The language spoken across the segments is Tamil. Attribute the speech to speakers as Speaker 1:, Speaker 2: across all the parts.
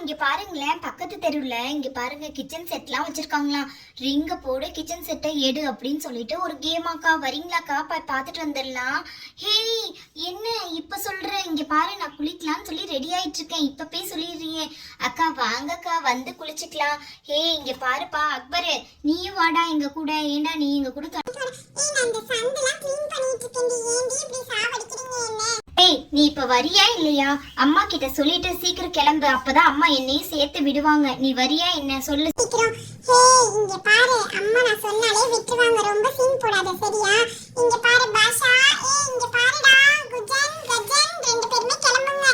Speaker 1: இங்க பாருங்களேன், பக்கத்து தெருவுல இங்க பாருங்க கிச்சன் செட்லாம் வச்சிருக்காங்களாம். ரிங்க போடு கிச்சன் செட்டை எடு அப்படின்னு சொல்லிட்டு ஒரு கேமாக்கா. வரீங்களாக்கா? பார்த்துட்டு வந்துடலாம். ஹேய், என்ன இப்ப சொல்ற? இங்க பாரு, நான் குளிக்கலாம்னு சொல்லி ரெடி ஆயிட்டு இருக்கேன். இப்ப போய் சொல்லிடுறீங்க. அக்கா வாங்கக்கா, வந்து குளிச்சுக்கலாம். ஹே இங்க பாருப்பா அக்பரு, நீயும் வாடா எங்க கூட. ஏண்டா நீ எங்க கூட ஏய், நீ இப்ப வரியா இல்லையா? அம்மா கிட்ட சொல்லிட்டு சீக்கிரம் கிளம்பு, அப்பதான் அம்மா என்னையும் சேர்த்து விடுவாங்க. நீ வரியா என்ன சொல்லு
Speaker 2: சீக்கிரம். ஹே இங்க பாரு, அம்மா நான் சொன்னாலே விட்டுவாங்க, ரொம்ப சீன் போடாத சரியா? இங்க பாரு பாஷா, இங்க பாருடா குஜன் கஜன் ரெண்டு பேருமே கிளம்புங்க.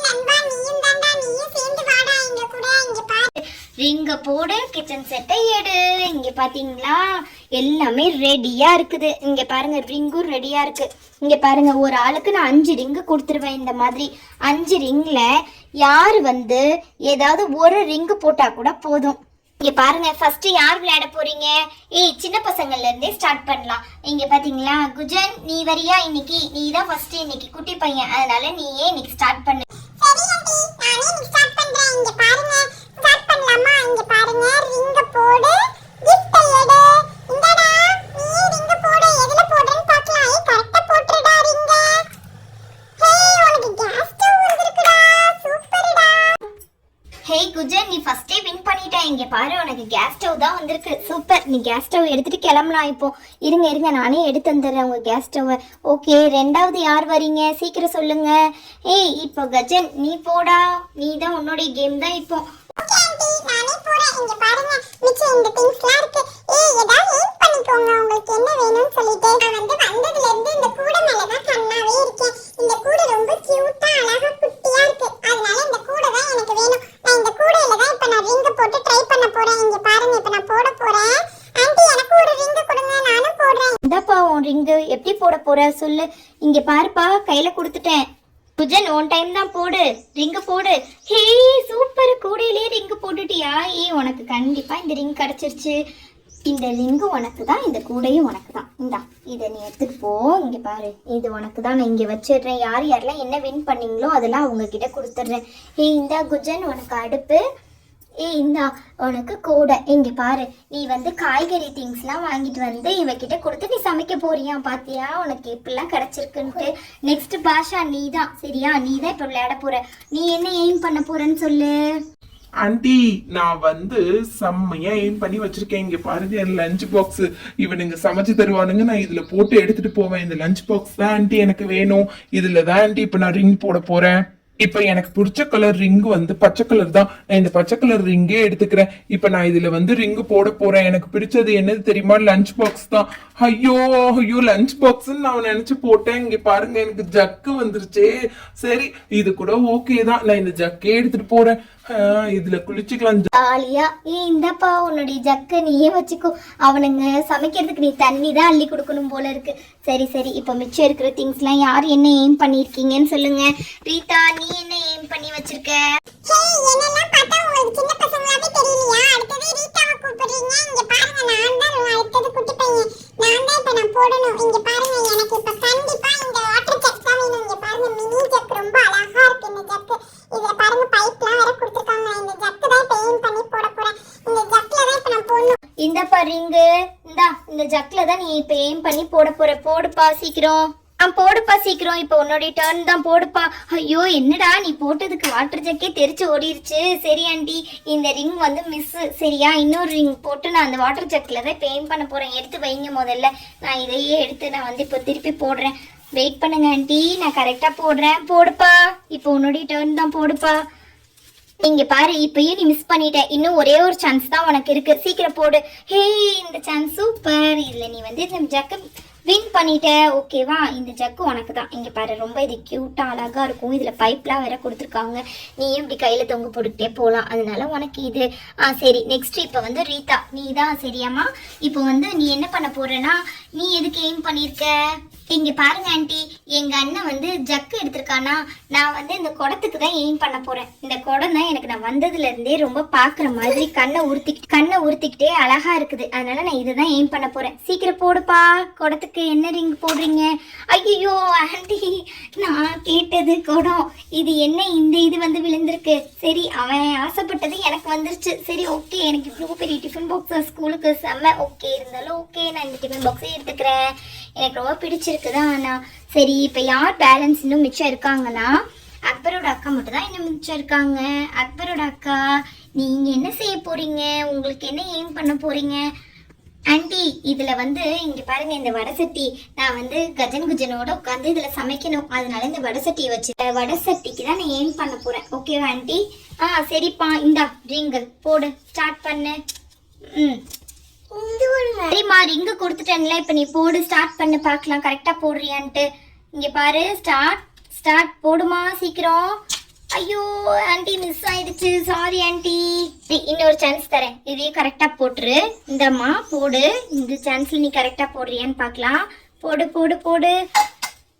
Speaker 2: நண்பா நீயும் தாண்டா, நீயும் சேர்ந்து வாடா எங்க கூட. இங்க பாரு,
Speaker 1: ரிங்க போடு கிச்சன் செட்டை எடு. இங்க பாத்தீங்களா, எல்லாமே ரெடியா இருக்குது. இங்க பாருங்க, ரிங்கும் ரெடியா இருக்கு. இங்க பாருங்க, ஒரு ஆளுக்கு நான் 5 ரிங்கு கொடுத்துருவேன். இந்த மாதிரி 5 ரிங்ல யாரு வந்து ஏதாவது ஒரு ரிங்கு போட்டா கூட போதும். இங்க பாருங்க, ஃபர்ஸ்ட் யார் விளையாட போறீங்க? ஏய், சின்ன பசங்கள்ல இருந்தே ஸ்டார்ட் பண்ணலாம். இங்க பாத்தீங்களா, குஜன் நீ வரியா? இன்னைக்கு நீ தான் ஃபர்ஸ்ட், இன்னைக்கு குட்டி பையன், அதனால நீயே இன்னைக்கு ஸ்டார்ட் பண்ணு.
Speaker 2: சரி ஆண்டி, நானே இன்னைக்கு ஸ்டார்ட் பண்றேன். இங்க பாருங்க, ஸ்டார்ட் பண்ணலாமா? இங்க பாருங்க, ரிங்க போடு கிஃப்ட் எடு. இந்தடா நீ ரிங்க போடு, எதுல போடுறேன்னு பார்க்கலாம். கரெக்ட்டா போட்டுடா ரிங்க. ஹே உனக்கு கேஸ் ஸ்டவ் வந்திருக்குடா, சூப்பர்டா.
Speaker 1: ஹே குஜன், நீ ஃபர்ஸ்டே வின் பண்ணிட்ட. இங்க பாரு, உனக்கு கேஸ் ஸ்டவ் தான் வந்திருக்கு. சூப்பர், நீ கேஸ் ஸ்டவ் எடுத்துட்டு கிளம்பலாம். இப்போ இருங்க நானே எடுத்து வந்துடுறேன் உங்க கேஸ் ஸ்டவ். ஓகே, ரெண்டாவது யார் வரீங்க? சீக்கிரம் சொல்லுங்க. ஏய், இப்போ கஜன் நீ போடா, நீ தான், உன்னோட கேம் தான் இப்போ.
Speaker 2: ஓகே ஆண்டி, நானே போறேன். இங்க பாருங்க, மிச்சம் இந்த திங்ஸ்லாம் இருக்கு. ஏதாவது ஏன் பண்ணிக்கோங்க, உங்களுக்கு என்ன வேணும்னு சொல்லிட்டு. நான் வந்ததுல இருந்து இந்த கூடை மேல தான் கண்ணாவே இருக்கேன். இந்த கூடை ரொம்ப கியூட்டா அழகா குட்டியா இருக்கு, அதனால இந்த கூடை தான் எனக்கு வேணும். நான் இந்த கூடையில தான் இப்ப நான் ரிங்க போட்டு ட்ரை பண்ண போறேன். இங்க பாருங்க, இப்ப நான் போட போறேன். ஆண்டி எனக்கு ஒரு ரிங் கொடுங்க, நானும் போடுறேன்.
Speaker 1: இந்தாப்பா உன் ரிங்கு, எப்படி போட போற சொல்லு. இங்க பாருப்பா, கையில கொடுத்துட்டேன். குஜன் ஒன் டைம் தான் போடு, ரிங்கு போடு. ஹே சூப்பர், கூடையிலே ரிங்கு போட்டுட்டியா? உனக்கு கண்டிப்பா இந்த ரிங் கிடைச்சிருச்சு. இந்த ரிங்கு உனக்கு தான், இந்த கூடையும் உனக்கு தான். இந்தா, இதை நீ எடுத்துட்டு போ. இங்க பாரு, இது உனக்கு தான், நான் இங்க வச்சிடுறேன். யாரெல்லாம் என்ன வின் பண்ணீங்களோ அதெல்லாம் அவங்க கிட்ட கொடுத்துட்றேன். இந்தா குஜன் உனக்கு அடுப்பு. இந்தா உனக்கு கூடை. இங்க பாரு, நீ வந்து காய்கறி திங்ஸ்லாம் வாங்கிட்டு வந்து இவகிட்ட கொடுத்து நீ சமைக்க போறியா? பாத்தியா உனக்கு எப்படிலாம் கிடைச்சிருக்குன்ட்டு. நெக்ஸ்ட் பாஷா, நீ தான் சரியா? நீ தான் இப்ப விளையாட போற. நீ என்ன எய்ம் பண்ண போறன்னு சொல்லு.
Speaker 3: ஆண்டி, நான் வந்து செம்மையா எய்ம் பண்ணி வச்சிருக்கேன். இங்க பாருங்க, என் லஞ்ச் பாக்ஸ் இவனுங்க சமைச்சு தருவானுங்க. நான் இதுல போட்டு எடுத்துட்டு போவேன். இந்த லஞ்ச் பாக்ஸ் தான் ஆண்டி எனக்கு வேணும். இதுல தான் ஆண்டி இப்ப நான் ரிங் போட போறேன். இப்ப எனக்கு பிடிச்ச கலர் ரிங் வந்து பச்சை கலர் தான். நான் இந்த பச்சை கலர் ரிங்கே எடுத்துக்கிறேன். இப்ப நான் இதுல வந்து ரிங் போட போறேன். எனக்கு பிடிச்சது என்னது தெரியுமா? லஞ்ச் பாக்ஸ் தான். ஐயோ லஞ்ச் பாக்ஸ் நான் நினைச்சு போட்டேன். இங்க பாருங்க, எனக்கு ஜக்கு வந்துருச்சு. சரி, இது கூட ஓகே தான். நான் இந்த ஜக்கே எடுத்துட்டு போறேன். இதுல குளிச்சுக்கலாம்
Speaker 1: ஜாலியா. இந்தப்பா உன்னுடைய ஜக்க நீயே வச்சுக்கோ. அவனுங்க சமைக்கிறதுக்கு நீ தண்ணி தான் அள்ளி கொடுக்கணும் போல இருக்கு. சரி, இப்ப மிச்சம் இருக்கிற திங்ஸ் எல்லாம் யார் என்ன எய்ம் பண்ணிருக்கீங்கன்னு சொல்லுங்க. ரீதா, நீ என்ன எய்ம் பண்ணி வச்சிருக்க?
Speaker 2: ஹே என்னெல்லாம் பார்த்தா உங்களுக்கு சின்ன பசங்களாவே தெரியலையா? அடுத்தது ரீதாவை கூப்பிடுறீங்க. இங்க பாருங்க, நான் தான் அடுத்தது குட்டி பையன். நான் தான் இப்ப நான் போடணும். இங்க பாருங்க, எனக்கு இப்ப கண்டிப்பா இந்த வாட்டர் ஜக் தான் வேணும். இங்க பாருங்க, மினி ஜக் ரொம்ப அழகா இருக்கு. இந்த ஜக் இதுல பாருங்க பைப்லாம் வேற கொடுத்துருக்காங்க. இந்த ஜக்கு தான் இப்ப எய்ம் பண்ணி போட போறேன். இந்த ஜக்ல தான் இப்ப நான் போடணும்.
Speaker 1: இந்தப்பா ரிங்கு, இந்த ஜக்ல தான் நீ இப்ப எய்ம் பண்ணி போட போற. போடுப்பா சீக்கிரம். போடுப்பா சீக்கிரம், இப்ப உன்னோட டர்ன் தான், போடுப்பா. ஐயோ என்னடா, நீ போட்டதுக்கு வாட்டர் ஜக்கே தெரிச்சு ஓடிருச்சு. சரி ஆண்டி, இந்த ரிங் வந்து மிஸ் சரியா? இன்னொரு ரிங் போட்டு நான் அந்த வாட்டர் ஜக்ல தான் இப்ப எய்ம் பண்ண போறேன். எடுத்து வைங்க முதல்ல. நான் இதையே எடுத்து நான் வந்து இப்போ திருப்பி போடுறேன். வெயிட் பண்ணுங்க ஆண்டி, நான் கரெக்டா போடுறேன். போடுப்பா, இப்போ உன்னுடைய டர்ன் தான், போடுப்பா. இங்க பாரு, இப்பயும் நீ மிஸ் பண்ணிட்ட. இன்னும் ஒரே ஒரு சான்ஸ் தான் உனக்கு இருக்கு. சீக்கிரம் போடு. ஹே இந்த சான்ஸ் சூப்பர். இதுல நீ வந்து இந்த ஜக்க வின் பண்ணிட்ட. ஓகேவா? இந்த ஜக்கு உனக்கு தான். இங்க பாரு, ரொம்ப இது கியூட்டா அழகா இருக்கும். இதுல பைப்லாம் வேற கொடுத்துருக்காங்க. நீ இப்படி கையில தொங்க போட்டுக்கிட்டே போகலாம். அதனால உனக்கு இது. சரி, நெக்ஸ்ட் இப்ப வந்து ரீதா, நீ தான் சரியாமா? இப்போ வந்து நீ என்ன பண்ண போறேன்னா, நீ எதுக்கு எய்ம் பண்ணிருக்க? இங்க பாருங்க ஆண்டி, எங்க அண்ணன் வந்து ஜக்கு எடுத்திருக்கானா, நான் வந்து இந்த குடத்துக்கு தான் எய்ம் பண்ண போறேன். இந்த குடம் தான் எனக்கு நான் வந்ததுல இருந்தே ரொம்ப பாக்குற மாதிரி கண்ணை உறுத்திக்கிட்டே அழகா இருக்குது. அதனால நான் இதுதான் எய்ம் பண்ண போறேன். சீக்கிரம் போடுப்பா குடத்துக்கு. விழுந்திருக்கு. என்ன ரிங் போடுறீங்க? ஐயோ ஆண்டி, நான் கேட்டது குடம், இது என்ன இந்த இது வந்து விழுந்திருக்கு. சரி, அவன் ஆசைப்பட்டது எனக்கு வந்துருச்சு. சரி ஓகே, எனக்கு இவ்வளோ பெரிய டிஃபன் பாக்ஸ் ஸ்கூலுக்கு செம்ம ஓகே. இருந்தாலும் ஓகே, நான் இந்த டிஃபன் பாக்ஸே எடுத்துக்கிறேன். எனக்கு ரொம்ப பிடிச்சிருக்குதான். ஆனால் சரி, இப்போ யார் பேலன்ஸ் இன்னும் மிச்சம் இருக்காங்கன்னா அக்பரோட அக்கா மட்டும் தான் இன்னும் மிச்சம் இருக்காங்க. அக்பரோட அக்கா, நீங்க என்ன செய்ய போறீங்க? உங்களுக்கு என்ன எய்ம் பண்ண போறீங்க? ஆண்டி, இதுல வந்து இங்க பாருங்க, இந்த வடசட்டி நான் வந்து கஜன் குஜனோட உட்காந்து இதுல சமைக்கணும். அதனால இந்த வடசட்டியை வச்சு வடசட்டிக்கு தான் நான் எய்ம் பண்ண போறேன். ஓகேவா ஆண்டி? சரிப்பா, இந்தா ரிங்கு போடு, ஸ்டார்ட் பண்ணு. சரிம்மா, ரிங்கு கொடுத்துட்டேன்ல, இப்ப நீ போடு, ஸ்டார்ட் பண்ணு, பார்க்கலாம் கரெக்டா போடுறியான்ட்டு. இங்க பாரு, ஸ்டார்ட் போடுமா சீக்கிரம். ஐயோ ஆண்டி, மிஸ் ஆயிடுச்சு, சாரி ஆண்டி. இன்னொரு சான்ஸ் தரேன், இதையும் கரெக்டா போட்டுரு. இந்தம்மா போடு, இந்த சான்ஸ்ல நீ கரெக்டா போடுறியான்னு பார்க்கலாம். போடு போடு போடு.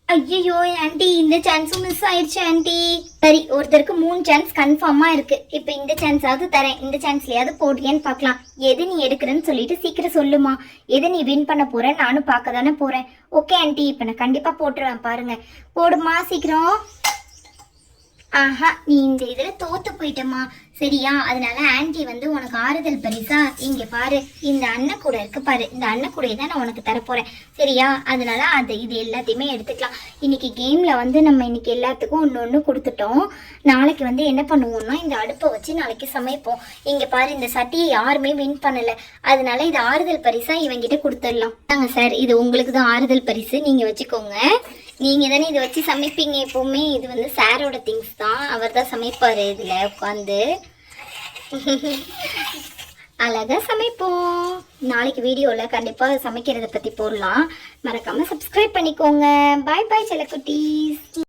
Speaker 1: ஐயோ ஆண்டி, இந்த சான்ஸும் மிஸ் ஆயிடுச்சு ஆண்டி. சரி, ஒருத்தருக்கு 3 சான்ஸ் கன்ஃபார்மா இருக்கு. இப்போ இந்த சான்ஸாவது தரேன், இந்த சான்ஸ்லயாவது போடுறியான்னு பார்க்கலாம். எது நீ எடுக்கிறன்னு சொல்லிட்டு சீக்கிரம் சொல்லுமா. எது நீ வின் பண்ண போற, நானும் பார்க்க தானே போறேன். ஓகே ஆண்டி, இப்போ நான் கண்டிப்பா போட்டுருவேன், பாருங்க. போடுமா சீக்கிரம். ஆஹா, நீ இந்த இதுல தோத்து போயிட்டமா, சரியா? அதனால ஆன்டி வந்து உனக்கு ஆறுதல் பரிசா இங்க பாரு, இந்த அண்ணன் கூட இருக்கு பாரு, இந்த அண்ணன் கூடையை தான் நான் உனக்கு தரப்போறேன், சரியா? அதனால இது எல்லாத்தையுமே எடுத்துக்கலாம். இன்னைக்கு கேம்ல வந்து நம்ம இன்னைக்கு எல்லாத்துக்கும் ஒன்று கொடுத்துட்டோம். நாளைக்கு வந்து என்ன பண்ணுவோம்னா, இந்த அடுப்பை வச்சு நாளைக்கு சமைப்போம். இங்க பாரு, இந்த சட்டியை யாருமே வின் பண்ணல, அதனால இது ஆறுதல் பரிசா இவங்கிட்ட கொடுத்துடலாம். சார், இது உங்களுக்கு தான் ஆறுதல் பரிசு, நீங்க வச்சுக்கோங்க. நீங்க தானே இதை வச்சு சமைப்பீங்க எப்பவுமே. இது வந்து சாரோட திங்ஸ் தான், அவர் தான் சமைப்பாரு இதுல உட்காந்து. அழகா சமைப்போம். நாளைக்கு வீடியோல கண்டிப்பா சமைக்கிறத பத்தி போடலாம். மறக்காம சப்ஸ்கிரைப் பண்ணிக்கோங்க. பாய் பாய் செல்லக்குட்டீஸ்.